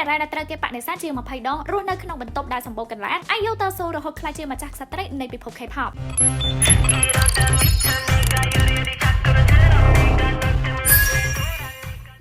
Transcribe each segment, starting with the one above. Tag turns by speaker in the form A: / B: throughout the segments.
A: អ្នករ៉ាដែលត្រូវគេបដិសេធជា20ដងរស់នៅក្នុងបន្ទប់ដែលសម្បូរកន្លែងអាយុតស៊ូរហូតខ្លាចជាម្ចាស់ក្សត្រីនៃពិភព K-pop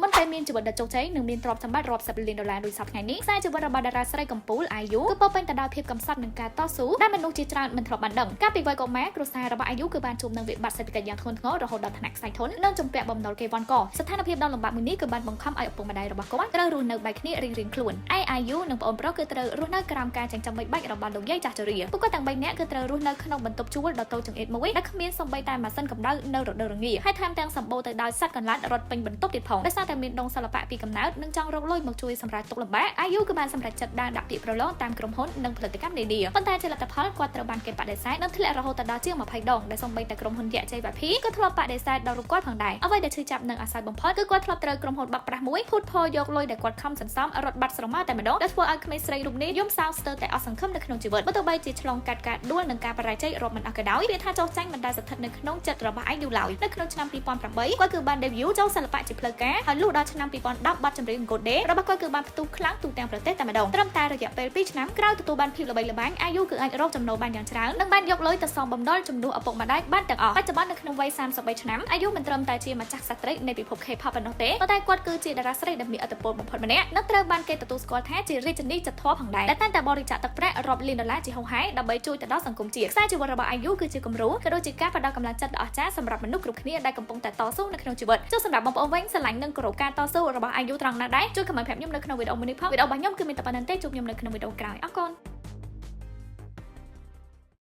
A: មិនតែមានជីវិតដ៏ជោគជ័យនិងមានទ្រព្យសម្បត្តិរាប់សិបលានដុល្លារដូចសពថ្ងៃនេះខ្សែជីវិតរបស់តារាស្រីកំពូលអាយុគឺពោរពេញទៅដោយភាពកំសត់និងការតស៊ូដែលមនុស្សជាច្រើនមិនធ្លាប់បានដឹងកាលពីវ័យកុមារគ្រួសាររបស់អាយុគឺបានជួបនឹងវិបត្តិសេដ្ឋកិច្ចយ៉ាងធ្ងន់ធ្ងររហូតដល់ថ្នាក់ខ្សែធននិងជំពាក់បំណុលគេវ័នកស្ថានភាពដ៏លំបាកមួយនេះគឺបានបង្ខំឲ្យឪពុកម្ដាយរបស់គាត់ត្រូវរស់នៅបែកគ្នារៀងៗខ្លួនឯអាយុនិងប្អូនប្រុសគឺត្រូវរស់នៅក្រោមការចិញ្ចឹមបីបាច់របស់លោកយាយចាស់ជរាពួកគាត់ទាំង3នាក់គឺត្រូវរស់នៅក្នុងបន្ទប់ជួលដ៏តូចចង្អៀតមួយដែលគ្មានសូម្បីតែម៉ាស៊ីនកម្ដៅនៅរដូវរងាហើយថែមទាំងសម្បូរទៅដោយសត្វកន្លាតរត់ពេញបន្ទប់ទៀតផងដោយសារតែមានដងសិល្បៈពីកំណើតនិងចង់រកលុយមកជួយសម្រាប់ទុកលំបាកអាយុគឺបានសម្រេចចិត្តដាក់ពាក្យប្រឡងតាមក្រុមហ៊ុននិងផលិតកម្មនានាប៉ុន្តែជាលទ្ធផលគាត់ត្រូវបានគេបដិសេធនិងធ្លាក់រហូតដល់ជាង20ដងដែលសូម្បីតែក្រុមហ៊ុនយក្ស JYP ក៏ធ្លាប់បដិសេធដល់រូបគាត់ផងដែរអ្វីដែលឈឺចាប់និងអាស័យបំផុតគឺគាត់ធ្លាប់ត្រូវក្រុមហ៊ុនបាក់ប្រាស់មួយភូតផលយកលុយដែលគាត់ខំសន្សំរត់បាត់ស្រមោលតែម្ដងដែលធ្វើឲ្យក្មេងស្រីរូបនេះយំសោកស្ទើរតែអស់សង្ឃឹមនៅក្នុងជីវិតបើទោះបីជាឆ្លងកាត់ការដួលនិងការបរាជ័យរាប់មិនអស់ក៏ដោយវាថាចោះចាញ់មិនដែលស្ថិតនៅក្នុងចិត្តរបស់ឯងយូរឡើយនៅក្នុងឆ្នាំ2008គាត់គឺបាន debut ចូលសិល្បៈជាផ្លូវការហើយលុះដល់ឆ្នាំ2010បទចម្រៀង Good Day របស់គាត់គឺបានផ្ទុះខ្លាំងទូទាំងប្រទេសតែម្ដងត្រឹមតែរយៈពេល2ឆ្នាំក្រោយទទួលបានភាពល្បីល្បាញអាយុគឺអាចរកចំណូលបានយ៉ាងច្រើននិងបានយកលុយទៅសងបំណុលជំនួសឪពុកម្ដាយបានទាំងអស់បច្ចុប្បន្ននៅក្នុងវ័យ33ឆ្នាំអាយុមិនត្រឹមតែជាម្ចាស់ក្សត្រីនៃពិភព K-pop ប៉ុណ្ណោះទេប៉ុន្តែគាត់គឺជាតារាស្រីដែលមានឥទ្ធិពលបំផុតម្នាក់និងត្រូវបានគេទទួលស្គាល់ថាជារាជិនីចិត្តធម៌ផងដែរដែលតែងតែបរិច្ចាគទឹកប្រាក់រាប់លានដុល្លារជាហូរហែដើម្បីជួយទៅដល់សង្គមជាតិខ្សែជីវិតរបស់អាយុគឺជាគំរូក៏ដូចជាការផ្ដល់កម្លាំងចិត្តដ៏អស្ចារ្យសម្រាប់មនុស្សគ្រប់គ្នាដែលកំពុងតែតស៊ូនៅក្នុងជីវិតចុះសម្រាប់បងប្អូនវិញស្រឡាញ់និងគោរពការតស៊ូរបស់អាយុត្រង់ណាដែរជួយខមមិនប្រាប់ខ្ញុំនៅក្នុងវីដេអូមួយនេះផងវីដេអូរបស់ខ្ញុំគឺមានតែប៉ុណ្្នឹងទេជួបខ្ញុំនៅក្នុងវីដេអូក្រោយអរគុណ